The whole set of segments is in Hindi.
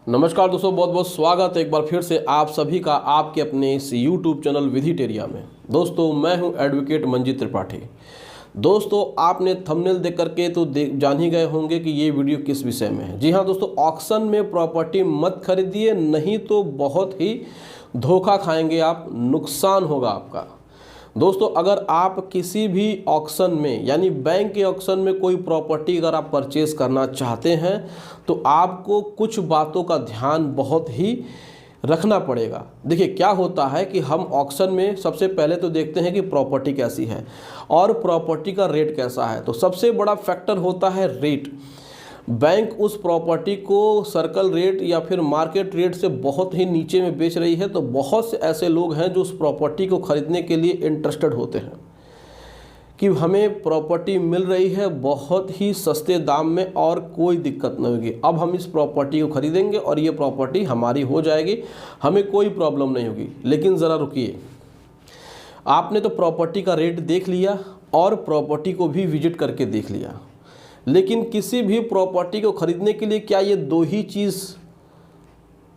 नमस्कार दोस्तों, बहुत बहुत स्वागत है एक बार फिर से आप सभी का आपके अपने इस YouTube चैनल विधिटेरिया में। दोस्तों मैं हूं एडवोकेट मंजीत त्रिपाठी। दोस्तों आपने थंबनेल देख करके तो जान ही गए होंगे कि ये वीडियो किस विषय में है। जी हाँ दोस्तों, ऑक्शन में प्रॉपर्टी मत खरीदिए, नहीं तो बहुत ही धोखा खाएंगे आप, नुकसान होगा आपका। दोस्तों अगर आप किसी भी ऑक्शन में यानी बैंक के ऑक्शन में कोई प्रॉपर्टी अगर आप परचेज करना चाहते हैं तो आपको कुछ बातों का ध्यान बहुत ही रखना पड़ेगा। देखिए क्या होता है कि हम ऑक्शन में सबसे पहले तो देखते हैं कि प्रॉपर्टी कैसी है और प्रॉपर्टी का रेट कैसा है। तो सबसे बड़ा फैक्टर होता है रेट। बैंक उस प्रॉपर्टी को सर्कल रेट या फिर मार्केट रेट से बहुत ही नीचे में बेच रही है तो बहुत से ऐसे लोग हैं जो उस प्रॉपर्टी को खरीदने के लिए इंटरेस्टेड होते हैं कि हमें प्रॉपर्टी मिल रही है बहुत ही सस्ते दाम में और कोई दिक्कत नहीं होगी, अब हम इस प्रॉपर्टी को खरीदेंगे और ये प्रॉपर्टी हमारी हो जाएगी, हमें कोई प्रॉब्लम नहीं होगी। लेकिन ज़रा रुकिए, आपने तो प्रॉपर्टी का रेट देख लिया और प्रॉपर्टी को भी विजिट करके देख लिया, लेकिन किसी भी प्रॉपर्टी को खरीदने के लिए क्या ये दो ही चीज़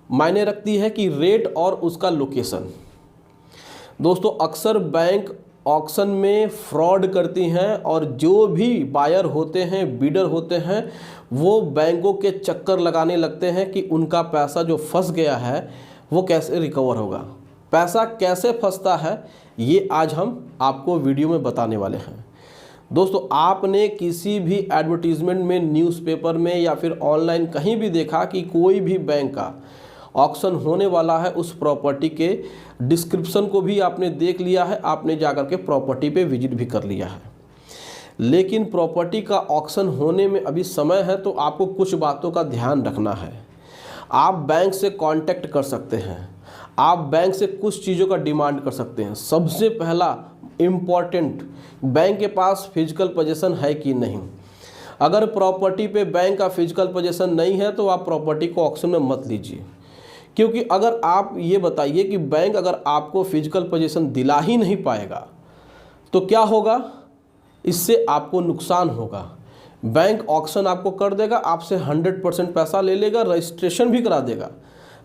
मायने रखती है कि रेट और उसका लोकेशन। दोस्तों अक्सर बैंक ऑक्शन में फ्रॉड करती हैं और जो भी बायर होते हैं, बीडर होते हैं, वो बैंकों के चक्कर लगाने लगते हैं कि उनका पैसा जो फंस गया है वो कैसे रिकवर होगा। पैसा कैसे फंसता है ये आज हम आपको वीडियो में बताने वाले हैं। दोस्तों आपने किसी भी एडवर्टीजमेंट में, न्यूज़पेपर में या फिर ऑनलाइन कहीं भी देखा कि कोई भी बैंक का ऑक्शन होने वाला है, उस प्रॉपर्टी के डिस्क्रिप्शन को भी आपने देख लिया है, आपने जाकर के प्रॉपर्टी पे विजिट भी कर लिया है, लेकिन प्रॉपर्टी का ऑक्शन होने में अभी समय है तो आपको कुछ बातों का ध्यान रखना है। आप बैंक से कांटेक्ट कर सकते हैं, आप बैंक से कुछ चीज़ों का डिमांड कर सकते हैं। सबसे पहला इम्पॉर्टेंट, बैंक के पास फिजिकल पोजीशन है कि नहीं। अगर प्रॉपर्टी पे बैंक का फिजिकल पोजीशन नहीं है तो आप प्रॉपर्टी को ऑक्शन में मत लीजिए, क्योंकि अगर आप ये बताइए कि बैंक अगर आपको फिजिकल पोजीशन दिला ही नहीं पाएगा तो क्या होगा, इससे आपको नुकसान होगा। बैंक ऑक्शन आपको कर देगा, आपसे 100% पैसा ले लेगा, रजिस्ट्रेशन भी करा देगा,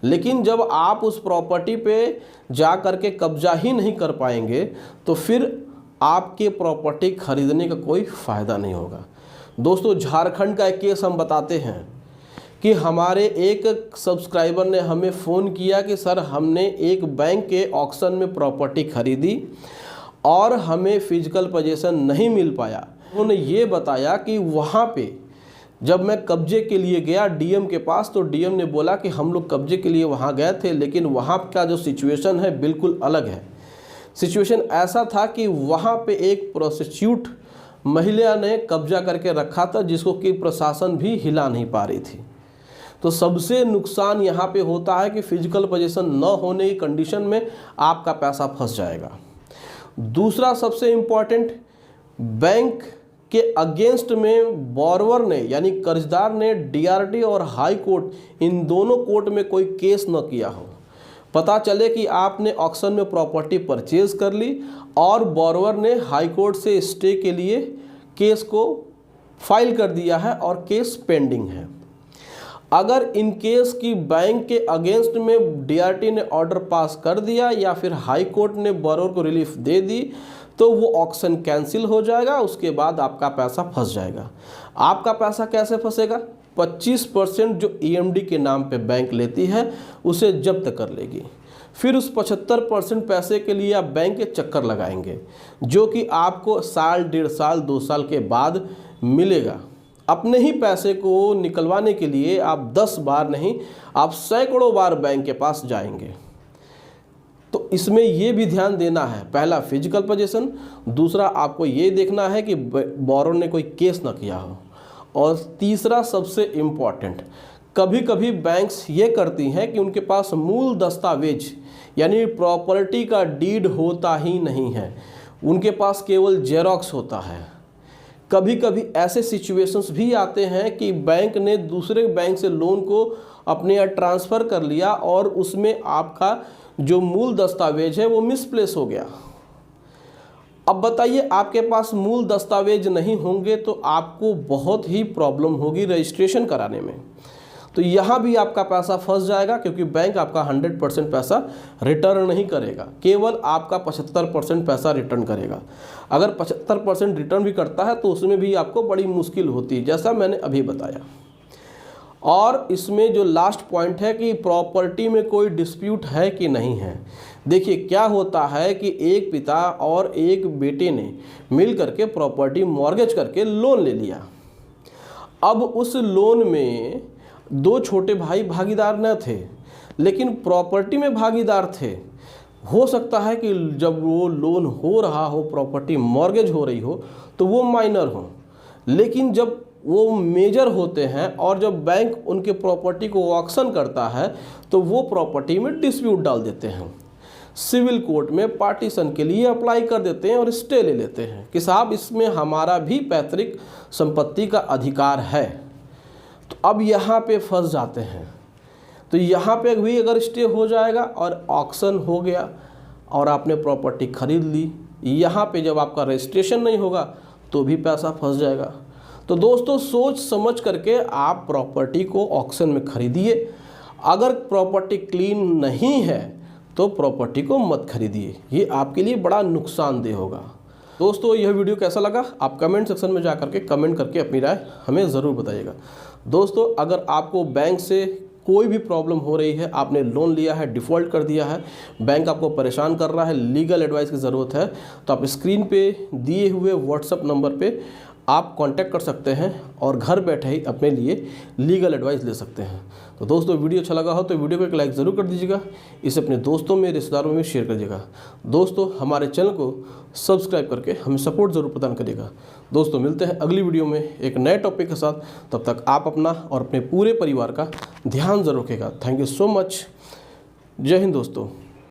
लेकिन जब आप उस प्रॉपर्टी पे जा करके कब्जा ही नहीं कर पाएंगे तो फिर आपके प्रॉपर्टी खरीदने का कोई फ़ायदा नहीं होगा। दोस्तों झारखंड का एक केस हम बताते हैं कि हमारे एक सब्सक्राइबर ने हमें फ़ोन किया कि सर हमने एक बैंक के ऑक्शन में प्रॉपर्टी खरीदी और हमें फिजिकल पोजीशन नहीं मिल पाया। उन्होंने ये बताया कि वहाँ पे जब मैं कब्जे के लिए गया डीएम के पास तो डीएम ने बोला कि हम लोग कब्जे के लिए वहाँ गए थे, लेकिन वहाँ का जो सिचुएशन है बिल्कुल अलग है। सिचुएशन ऐसा था कि वहाँ पे एक प्रोस्टिट्यूट महिला ने कब्जा करके रखा था जिसको कि प्रशासन भी हिला नहीं पा रही थी। तो सबसे नुकसान यहाँ पे होता है कि फिजिकल पोजीशन न होने की कंडीशन में आपका पैसा फंस जाएगा। दूसरा सबसे इम्पॉर्टेंट, बैंक के अगेंस्ट में बोरोवर ने यानी कर्जदार ने डीआरटी और हाई कोर्ट इन दोनों कोर्ट में कोई केस न किया हो। पता चले कि आपने ऑक्शन में प्रॉपर्टी परचेज कर ली और बोरोवर ने हाई कोर्ट से स्टे के लिए केस को फाइल कर दिया है और केस पेंडिंग है। अगर इन केस की बैंक के अगेंस्ट में डीआरटी ने ऑर्डर पास कर दिया या फिर हाई कोर्ट ने बोरोवर को रिलीफ दे दी तो वो ऑक्शन कैंसिल हो जाएगा, उसके बाद आपका पैसा फंस जाएगा। आपका पैसा कैसे फंसेगा, 25% जो ईएमडी के नाम पे बैंक लेती है उसे जब्त कर लेगी, फिर उस 75% पैसे के लिए आप बैंक के चक्कर लगाएंगे जो कि आपको साल, 1.5 साल, 2 साल के बाद मिलेगा। अपने ही पैसे को निकलवाने के लिए आप 10 बार नहीं, आप सैकड़ों बार बैंक के पास जाएंगे। तो इसमें ये भी ध्यान देना है, पहला फिजिकल पोजीशन, दूसरा आपको ये देखना है कि बोरोवर ने कोई केस ना किया हो, और तीसरा सबसे इम्पॉर्टेंट, कभी कभी बैंक्स ये करती हैं कि उनके पास मूल दस्तावेज यानी प्रॉपर्टी का डीड होता ही नहीं है, उनके पास केवल जेरॉक्स होता है। कभी कभी ऐसे सिचुएशंस भी आते हैं कि बैंक ने दूसरे बैंक से लोन को अपने यहाँ ट्रांसफ़र कर लिया और उसमें आपका जो मूल दस्तावेज है वो मिसप्लेस हो गया। अब बताइए, आपके पास मूल दस्तावेज नहीं होंगे तो आपको बहुत ही प्रॉब्लम होगी रजिस्ट्रेशन कराने में। तो यहाँ भी आपका पैसा फंस जाएगा, क्योंकि बैंक आपका 100% पैसा रिटर्न नहीं करेगा, केवल आपका 75% पैसा रिटर्न करेगा। अगर 75% रिटर्न भी करता है तो उसमें भी आपको बड़ी मुश्किल होती है, जैसा मैंने अभी बताया। और इसमें जो लास्ट पॉइंट है कि प्रॉपर्टी में कोई डिस्प्यूट है कि नहीं है। देखिए क्या होता है कि एक पिता और एक बेटे ने मिल करके प्रॉपर्टी मॉर्गेज करके लोन ले लिया। अब उस लोन में दो छोटे भाई भागीदार न थे, लेकिन प्रॉपर्टी में भागीदार थे। हो सकता है कि जब वो लोन हो रहा हो, प्रॉपर्टी मॉर्गेज हो रही हो, तो वो माइनर हो, लेकिन जब वो मेजर होते हैं और जब बैंक उनके प्रॉपर्टी को ऑक्शन करता है तो वो प्रॉपर्टी में डिस्प्यूट डाल देते हैं, सिविल कोर्ट में पार्टीशन के लिए अप्लाई कर देते हैं और स्टे ले लेते हैं कि साहब इसमें हमारा भी पैतृक संपत्ति का अधिकार है। तो अब यहाँ पे फंस जाते हैं। तो यहाँ पे भी अगर स्टे हो जाएगा और ऑक्शन हो गया और आपने प्रॉपर्टी खरीद ली, यहाँ पे जब आपका रजिस्ट्रेशन नहीं होगा तो भी पैसा फंस जाएगा। तो दोस्तों सोच समझ करके आप प्रॉपर्टी को ऑक्शन में खरीदिए। अगर प्रॉपर्टी क्लीन नहीं है तो प्रॉपर्टी को मत खरीदिए, ये आपके लिए बड़ा नुकसानदेह होगा। दोस्तों यह वीडियो कैसा लगा आप कमेंट सेक्शन में जा करके कमेंट करके अपनी राय हमें ज़रूर बताइएगा। दोस्तों अगर आपको बैंक से कोई भी प्रॉब्लम हो रही है, आपने लोन लिया है, डिफ़ॉल्ट कर दिया है, बैंक आपको परेशान कर रहा है, लीगल एडवाइस की ज़रूरत है, तो आप स्क्रीन पे दिए हुए व्हाट्सएप नंबर पे आप कांटेक्ट कर सकते हैं और घर बैठे ही अपने लिए लीगल एडवाइस ले सकते हैं। तो दोस्तों वीडियो अच्छा लगा हो तो वीडियो को एक लाइक ज़रूर कर दीजिएगा, इसे अपने दोस्तों में रिश्तेदारों में शेयर कर दीजिएगा। दोस्तों हमारे चैनल को सब्सक्राइब करके हमें सपोर्ट ज़रूर प्रदान करिएगा। दोस्तों मिलते हैं अगली वीडियो में एक नए टॉपिक के साथ, तब तक आप अपना और अपने पूरे परिवार का ध्यान ज़रूर रखिएगा। Thank you so much. जय हिंद दोस्तों।